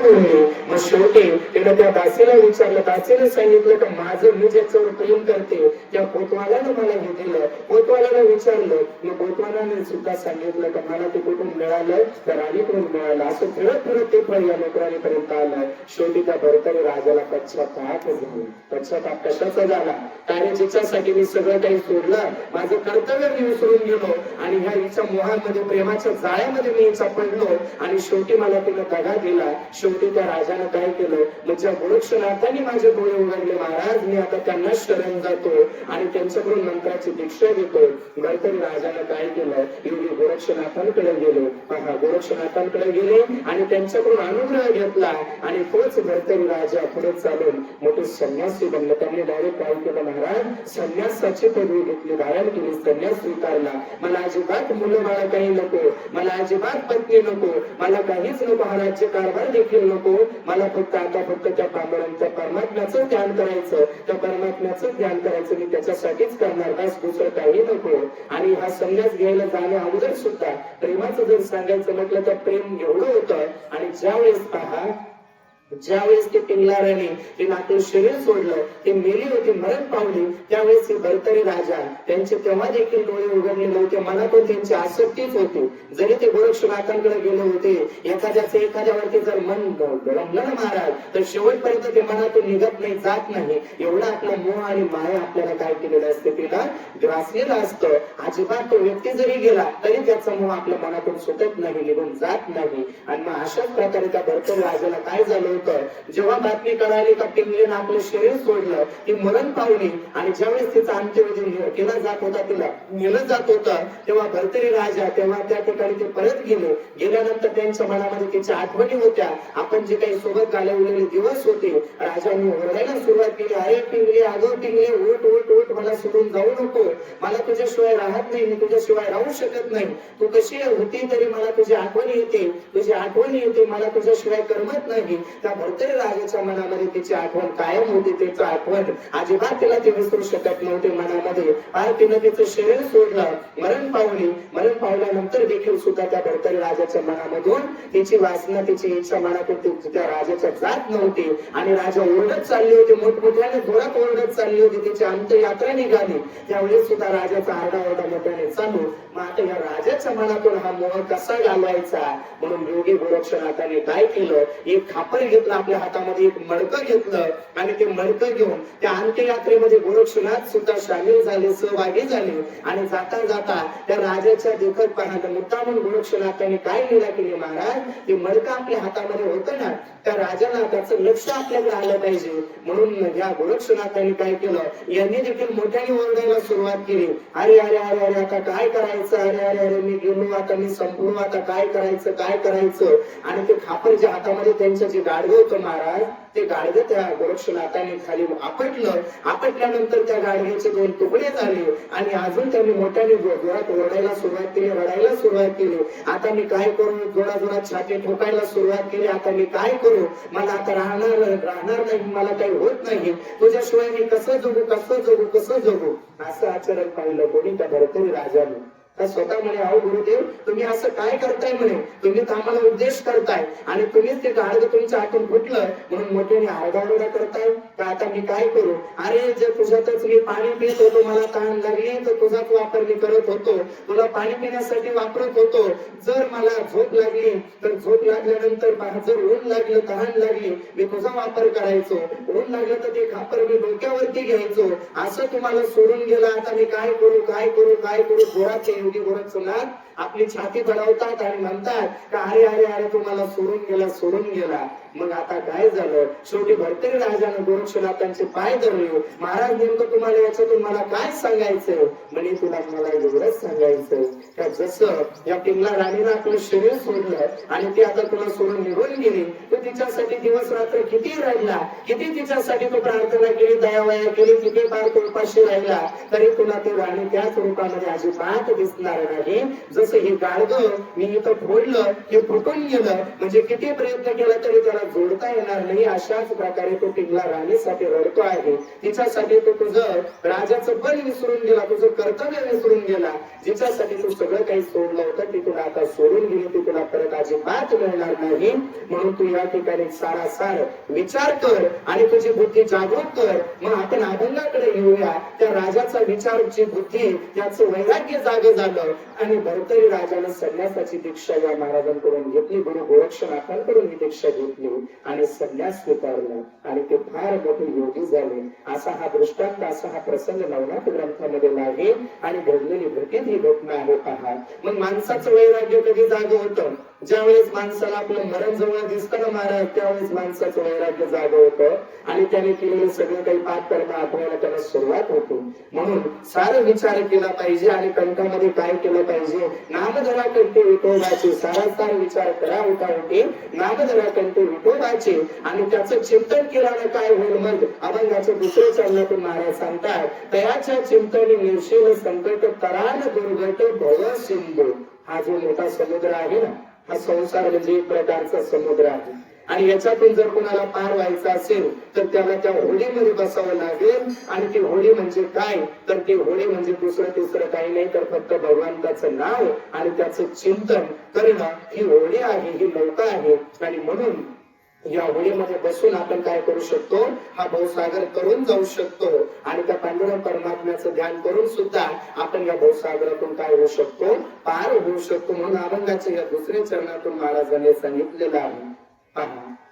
बोलली. मग शेवटी तिने त्या दासीला विचारलं, दासीने सांगितलं का माझं मी ज्याच्यावर प्रेम करते त्या कोतवालानं मला हे दिलं. कोतवालानं विचारलं, मग कोतवालाने सुद्धा सांगितलं का मला ते कुठून मिळालं, तर राणीकडून मिळालं. असं फिरत फिरत ते फळ या नोकराणीपर्यंत आलं. शेवटी त्या भरतरी राजाला पश्चाताप झाला. पश्चाताप कशाचा झाला? कारण जिच्यासाठी मी सगळं काही सोडलं, माझं कर्तव्य मी विसरून गेलो आणि ह्या हिच्या मोहामध्ये प्रेमाच्या जाळ्यामध्ये मी हिचा पडलो आणि शेवटी मला तिनं दगा दिला. शेवटी त्या राजानं काय केलं, म्हणजे गोरक्षनाथांनी माझे डोळे उघडले. महाराज मी आता त्यांना शरण जातो आणि त्यांच्याकडून मंत्राची दीक्षा घेतो. भरतरी राजानं काय केलं, एवढी गोरक्षनाथांकडे गेले. गोरक्षनाथांकडे गेले आणि त्यांच्याकडून अनुग्रह घेतला आणि तोच भरतरी राजा पुढे चालून मोठे संन्यासी बनले. त्यांनी डायरेक्ट काय केलं, महाराज संन्यासाची पदवी घेतली, धारण केली, संन्यास स्वीकारला. मला अजिबात मुलं बाळा काही नको, मला अजिबात पत्नी नको, मला काहीच नको, हा राज्य कारभार देखील नको. मला फक्त त्या पांडुरंगाच्या परमात्म्याचं ध्यान करायचं, त्या परमात्म्याचं ध्यान करायचं, मी त्याच्यासाठीच करणार, बस दुसरं काही नको. आणि हा संन्यास घ्यायला जाण्या अगोदर सुद्धा प्रेमाचं जर सांगायचं म्हटलं तर प्रेम एवढं होतं. आणि ज्यावेळेस पहा, ज्यावेळेस ते पिंगलाराने ते आपलं शरीर सोडलं, ते मेली होती, मरण पावली, त्यावेळेस भरतरी राजा त्यांचे तेव्हा देखील डोळे उघडले नव्हते. मनातून त्यांची आसक्तीच होती. जरी ते गोरक्षनाथांकडे गेले होते, एखाद्यावरती जर मन रमलं ना महाराज, तर शेवटपर्यंत ते मनातून निघत नाही, जात नाही. एवढा आपला मोह आणि माया आपल्याला काय केलेलं असते, तिला ग्रासलेलं असतं. अजिबात तो व्यक्ती जरी गेला तरी त्याचा मोह आपल्या मनातून सुटत नाही, निघून जात नाही. आणि मग अशाच प्रकारे त्या भरतरी राजाला काय झालं, जेव्हा बातमी कळाली का पिंगलीनं आपलं शरीर सोडलं, ती मरण पावली आणि ज्यावेळेस तिचा अंत्यविधी केला जात होता, तिला नेलं जात होतं, तेव्हा भरतरी राजा तेव्हा त्या ठिकाणी ते परत गेले. गेल्यानंतर त्यांच्या मनामध्ये तिच्या आठवणी होत्या, आपण जे काही सोबत घालवलेले दिवस होते. राजांनी ओरडायला सुरुवात केली, अरे पिंगली, अगं पिंगली, उठ उठ उठ, मला सोडून जाऊ नको, मला तुझ्याशिवाय राहत नाही, मी तुझ्याशिवाय राहू शकत नाही. तू कशी होती तरी मला तुझी आठवणी येते, तुझी आठवणी येते, मला तुझ्याशिवाय करमत नाही. त्या भरतरी राजाच्या मनामध्ये तिची आठवण कायम होती, तिचं आठवण अजिबात तिला ती विसरू शकत नव्हते मनामध्ये. आणि तिनं तिचं शरीर सोडलं, मरण पावली. मरण पावल्यानंतर देखील सुद्धा त्या भरतरी राजाच्या मनामधून तिची वासना, तिची इच्छा मनातून त्या राजाच्या जात नव्हती. आणि राजा ओरडत चालले होते, मोठमोठ्याने जोरात ओरडत चालली होती, तिची अंत्ययात्रा निघाली. त्यावेळेस सुद्धा राजाचा आरडाओरडा मोठ्याने चालू. मग आता या राजाच्या मनातून हा मोह कसा घालवायचा, म्हणून योगी गोरक्षनाथाने काय केलं, एक खापर घेतलं आपल्या हातामध्ये, एक मडकं घेतलं आणि ते मडकं घेऊन त्या अंत्ययात्रेमध्ये गोरक्षनाथ सुद्धा सामील झाले, सहभागी झाले. आणि जाता जाता त्या राजाच्या देखत पाहणं मुद्दामून गोरक्षनाथाने काय लीला केली, महाराज ते मडकं आपल्या हातामध्ये होतं ना, त्या राजाला त्याचं लक्ष आपल्याकडे आलं पाहिजे म्हणून या गोरक्षनाथाने काय केलं, यांनी देखील मोठ्याने ओरडायला सुरुवात केली, अरे अरे अरे अरे आता काय करायचं, अरे अरे अरे मी गेलो, आता मी संपलो, आता काय करायचं, काय करायचं. आणि ते खापर जे हातामध्ये त्यांचं जे गाडगं होतं महाराज, ते गाडगं त्या गोरक्षनाथाने खाली आपटलं. आपटल्यानंतर त्या गाडग्याचे 2 तुकडे झाले आणि अजून त्यांनी मोठ्याने जोरात ओरडायला सुरुवात केली, रडायला सुरुवात केली. आता मी काय करू, जोरात छाती ठोकायला सुरुवात केली, आता मी काय करू, मला आता राहणार नाही, मला काही होत नाही, तुझ्याशिवाय मी कसं जगू. असं आचरण पाहिलं कोणी, त्या भरतरी राजाने. स्वतः म्हणे, अहो गुरुदेव तुम्ही असं काय करताय म्हणे, तुम्ही तर आम्हाला उपदेश करताय आणि तुम्हीच ते गाडगं तुमच्या हातून फुटलं म्हणून मोठ्याने आरडाओरडा करताय का, आता मी काय करू. अरे जर तुझ्यातच मी पाणी पित होतो, मला तहान लागली तर तुझाच वापर मी करत होतो, तुला पाणी पिण्यासाठी वापरत होतो. जर मला झोप लागली तर झोप लागल्यानंतर जर ऊन लागलं, तहान लागली, मी तुझा वापर करायचो, ऊन लागलं तर ते खापर मी डोक्यावरती घ्यायचो. असं तुम्हाला सोडून गेला, आता मी काय करू. जोरात योगी गोरक्षनाथ आपली छाती बळवतात आणि म्हणतात का अरे अरे अरे तुम्हाला सोडून गेला. मग आता काय झालं, शेवटी भरतरी राजानं गोरक्षनाथांचे पाय धरले. महाराज नेमकं तुम्हाला याच्यातून मला काय सांगायचं, म्हणे तुला मला एवढंच सांगायचं का जसं या पिंगला राणीनं आपलं शरीर सोडलं आणि ती आता तुला सोडून निघून गेली, तू तिच्यासाठी दिवस रात्र किती राहिला, किती तिच्यासाठी तू प्रार्थना केली, दयावया केली, किती बार तू उपाशी राहिला, तरी तुला ती राणी त्याच रूपामध्ये अजिबात दिसणार नाही. जसं हे गाडगं मी इथं फोडलं, हे फुटून गेलं, म्हणजे किती प्रयत्न केला तरी त्याला जोडता येणार नाही. अशाच प्रकारे तो पिंगला राणीसाठी रडतो आहे, तिच्यासाठी तो तुझं राजाचं बल विसरून गेला, तुझं कर्तव्य विसरून गेला, जिच्यासाठी तू सगळं काही सोडलं होतं ती तुला आता सोडून गेली, ती तुला परत अजिबात मिळणार नाही. म्हणून तू या ठिकाणी सारासार विचार कर आणि तुझी बुद्धी जागृत कर. मग आपण अभंगाकडे येऊया. त्या राजाचा विचारची बुद्धी, त्याचं वैराग्य जाग झालं आणि भरतरी राजाने संन्यासाची दीक्षा या महाराजांकडून घेतली. गुरु गोरक्षनाथांकडून ही दीक्षा घेतली आणि संन्यास स्वीकारला आणि ते फार मोठे योगी झाले. असा हा दृष्टांत, असा हा प्रसंग नवनाथ ग्रंथामध्ये आहे आणि घडलेली घटित ही घटना आहे. पहा, मग माणसाचं वैराग्य कधी जाग होतं? ज्यावेळेस माणसाला आपलं मरण जवळ दिसतं ना महाराज, त्यावेळेस माणसाचं वैराग्य जाग होतं आणि त्याने केलेले सगळे काही पाप कर्म आठवायला त्याला सुरुवात होतो. म्हणून सारा विचार केला पाहिजे आणि कंठामध्ये काय केलं पाहिजे? नामधरा कंठी विठोबाचे. सारासार विचार करा होता होते नामधरा कंठी विठोबाचे आणि त्याचं चिंतन केल्यानं काय होईल? मग अभंगाच्या दुसऱ्या चरणातून महाराज सांगतात, तयाच्या चिंतनी निर्शील संकट तरान दुर्घट भव सिंधू. हा जो मोठा समुद्र आहे ना, हा संसार म्हणजे एक प्रकारचा समुद्र आहे आणि याच्यातून जर कोणाला पार व्हायचं असेल तर त्याला त्या होडीमध्ये बसावं लागेल. आणि ती होडी म्हणजे काय? तर ती होडी म्हणजे दुसरं तिसरं काही नाही तर फक्त भगवंताचं नाव आणि त्याचं चिंतन करणं. ही होडी आहे, ही नौका आहे आणि म्हणून या होडीमध्ये बसून आपण काय करू शकतो? हा भवसागर करून जाऊ शकतो आणि त्या पांडुरंग परमात्म्याचं ध्यान करून सुद्धा आपण या भवसागरातून काय होऊ शकतो? पार होऊ शकतो. म्हणून अभंगाच्या या दुसऱ्या चरणातून महाराजांनी सांगितलेलं आहे.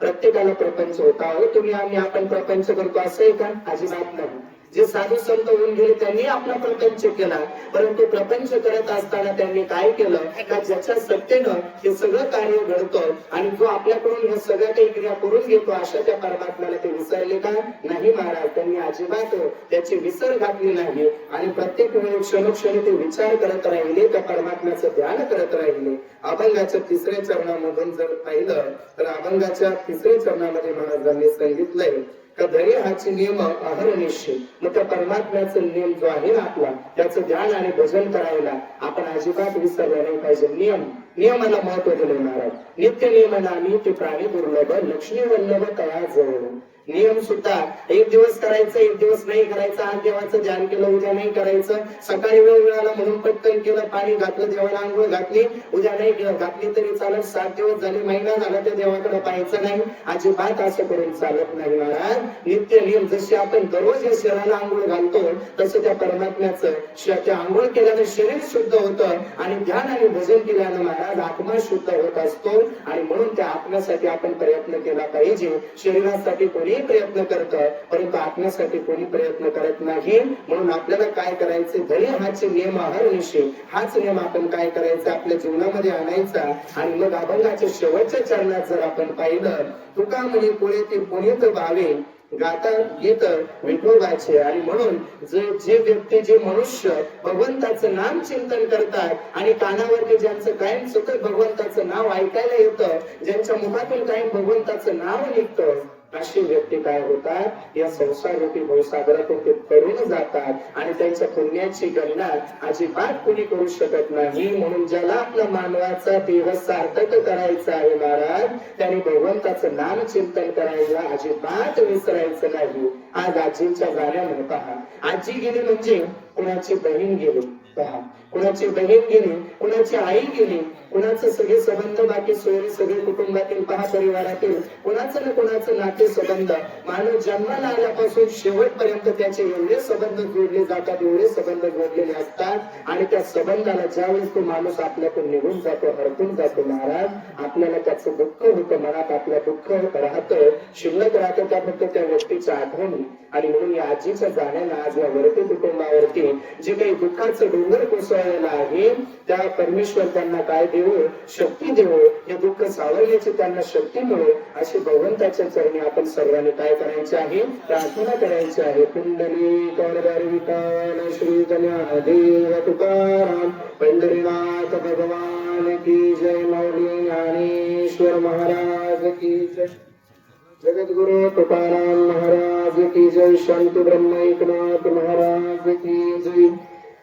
प्रत्येकाला प्रपंच होता हो. तुम्ही आम्ही आपण प्रपंच करतो असं आहे का? अजिबात नाही. जे साधू संत होऊन गेले त्यांनी आपला प्रपंच केला, परंतु प्रपंच करत असताना त्यांनी काय केलं का ज्याच्या सत्तेनं हे सगळं कार्य घडतं आणि जो आपल्याकडून हे सगळ्या काही क्रिया करून घेतो अशा त्या परमात्म्याला ते विसरले का? नाही महाराज, त्यांनी अजिबात त्याची विसर घातली नाही आणि प्रत्येक वेळी क्षणोक्षणी ते विचार करत राहिले, त्या परमात्म्याचं ध्यान करत राहिले. अभंगाच्या तिसऱ्या चरणामधून जर पाहिलं तर अभंगाच्या तिसऱ्या चरणामध्ये महाराजांनी सांगितलंय का धरी हाची नियम अहर्निशी. मग त्या परमात्म्याचं नियम जो आहे ना आपला, त्याचं ध्यान आणि भजन करायला आपण अजिबात विसरलं नाही पाहिजे. नियमाला महत्व दिले महाराज. नित्य नियम नामी ते प्राणी दुर्लभ लक्ष्मी वल्लभ तया जवळ. नियम सुद्धा एक दिवस करायचं, एक दिवस नाही करायचं. आज देवाचं ध्यान केलं, उद्या नाही करायचं. सकाळी वेळ मिळाला म्हणून पटकन केलं, पाणी घातलं, देवाला आंघोळ घातली, उद्या नाही घातली तरी चालत. 7 दिवस झाले, महिना झाला, त्या देवाकडे पाहायचं नाही. अजिबात असं करून चालत नाही महाराज. नित्य नियम जसे आपण दररोज या शरीराला आंघोळ घालतो तसं त्या परमात्म्याचं त्या आंघोळ केल्यानं शरीर शुद्ध होतं आणि ध्यान आणि भजन केल्यानं महाराज आत्मा शुद्ध होत असतो. आणि म्हणून त्या आत्म्यासाठी आपण प्रयत्न केला पाहिजे. शरीरासाठी कोणी प्रयत्न करतं परंतु आत्म्यासाठी कोणी प्रयत्न करत नाही. म्हणून आपल्याला काय करायचं? धरी हाचे नियम अहर्निशी. हाच नियम आपण काय करायचं? आपल्या जीवनामध्ये आणायचा. आणि मग अभंगाच्या शेवटच्या चरणात जर आपण पाहिलं, तुका म्हणे पुढे ते पुनीत भावे गाता गीत विठोबाचे. आणि म्हणून जे व्यक्ती, जे मनुष्य भगवंताचं नाम चिंतन करतात आणि कानावरती ज्यांचं कायम सतत भगवंताचं नाव ऐकायला येतं, ज्यांच्या मुखातून कायम भगवंताचं नाव निघतं, अशी व्यक्ती काय होतात? या संसार रूपी भवसागरातून ते तरुण जातात आणि त्यांच्या पुण्याची गणना अजिबात कोणी करू शकत नाही. म्हणून ज्याला आपला मानवाचा देह सार्थक करायचा आहे महाराज, त्याने भगवंताचं नाम चिंतन करायला अजिबात विसरायचं नाही. आज आजींच्या जाण्यामुळे पहा, आजी गेली म्हणजे कुणाची बहीण गेली, पहा कुणाची बहीण गेली, कुणाची आई गेली, कुणाचं सगळे संबंध बाकी सोयरे सगळे कुटुंबातील पहा परिवारातील कुणाचं ना कुणाचं नाते संबंध माणूस जन्माला आल्यापासून शेवटपर्यंत त्याचे एवढे संबंध जोडले जातात, एवढे संबंध जोडलेले असतात आणि त्या संबंधाला ज्यावेळेस तो माणूस आपल्याकडून निघून जातो, हरपून जातो महाराज, आपल्याला त्याचं दुःख होतं, मनात आपलं दुःख राहतं, शिल्लक राहतं त्या फक्त त्या व्यक्तीच्या आठवणी. आणि म्हणून या आजीच्या जाण्यानं आज या वरती कुटुंबावरती जे काही दुःखाचं डोंगर कोसळलेलं आहे, त्या परमेश्वर त्यांना काय देव शक्ती देवो, हे दुःख सावरण्याची त्यांना शक्ती मिळो, अशी भगवंताच्या चरणी आपण सर्वांनी काय करायचे आहे? प्रार्थना करायची आहे. पुंडलिक विठ्ठल श्री ज्ञानदेव तुकाराम पंढरीनाथ भगवान की जय. माऊली ज्ञानेश्वर महाराज की जय. जगद्गुरु तुकाराम महाराज की जय. शांती ब्रह्म एकनाथ महाराज की जय.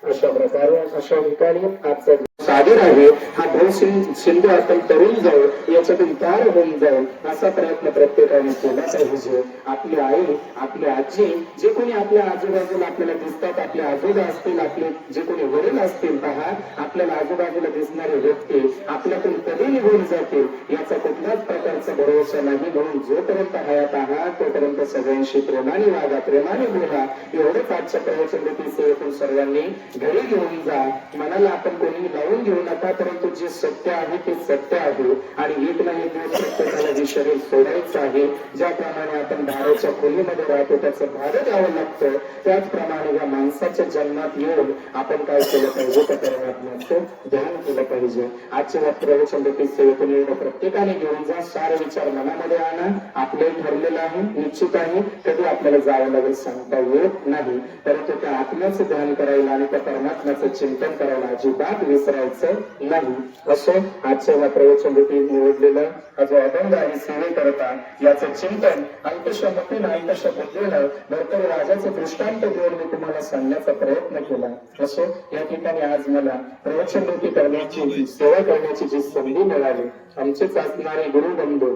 अशा प्रकारे अशा ठिकाणी आजचा सागर आहे, हा सिंधू आपण तरुण जाऊ, याच्यातून पार होऊन जाऊ, असा प्रयत्न प्रत्येकाने केला पाहिजे. आपली आई, आपली आजी, जे कोणी आपल्या आजूबाजूला आपल्याला दिसतात, आपले आजोबा असतील, आपले जे कोणी वडील असतील, पहा आपल्याला आजूबाजूला दिसणारे व्यक्ती आपल्यातून कधी निघून जातील याचा कुठल्याच प्रकारचा भरोसा नाही. म्हणून जोपर्यंत हयात आहात तोपर्यंत सगळ्यांशी प्रेमाने वागा, प्रेमाने बोला. एवढंच आजच्या प्रवचन सेवेतून सर्वांनी घरी घेऊन जा. मनाला आपण कोणी लावून घेऊ नका, परंतु जे सत्य आहे ते सत्य आहे आणि एक नाही दिवस प्रत्येकाला हे शरीर सोडायचं आहे. ज्याप्रमाणे आपण भाड्याच्या खोलीमध्ये राहतो त्याचं भाडं द्यावं लागतं, त्याचप्रमाणे या माणसाच्या जन्मात येऊन आपण काय केलं पाहिजे, त्या परमात्म्याचं ध्यान केलं पाहिजे. आजच्या या प्रवचन सेवेतून एवढं प्रत्येकाने घेऊन जा. सारे विचार मनामध्ये आणा. आपले ठरलेलं आहे, निश्चित आहे, कधी आपल्याला जावं लागेल सांगता येत नाही, परंतु त्या आत्म्याचं ध्यान करायला आणि त्या परमात्म्याचं चिंतन करायला अजिबात विसरायचं नाही. असं आजच्या या प्रवचन निवडलेलं जो अभंग आहे सेवे करता याचं चिंतन अल्पशा मतीनं अल्पशा बुद्धीनं भरपूर राजाचं दृष्टांत देऊन मी तुम्हाला सांगण्याचा प्रयत्न केला. असं या ठिकाणी आज मला प्रवचन करण्याची, सेवा करण्याची जी संधी मिळाली, आमचेच असणारे गुरुबंधू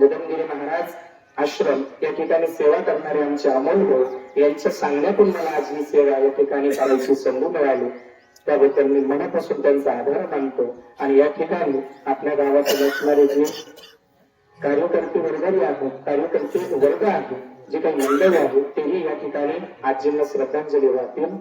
गगनगिरी महाराज आश्रम या ठिकाणी सेवा करणारे आमचे अमोल भाऊ यांच्या सांगण्यातून मला आज ही सेवा या ठिकाणी करायची संधी मिळाली, त्याबद्दल मी मनापासून त्यांचा आभार मानतो. आणि या ठिकाणी आपल्या गावात असणारे जे कार्यकर्ते वर्ग आहे, कार्यकर्ते वर्ग आहे, जे काही मंडळ आहे तेही या ठिकाणी आजींना श्रद्धांजली वाहतील.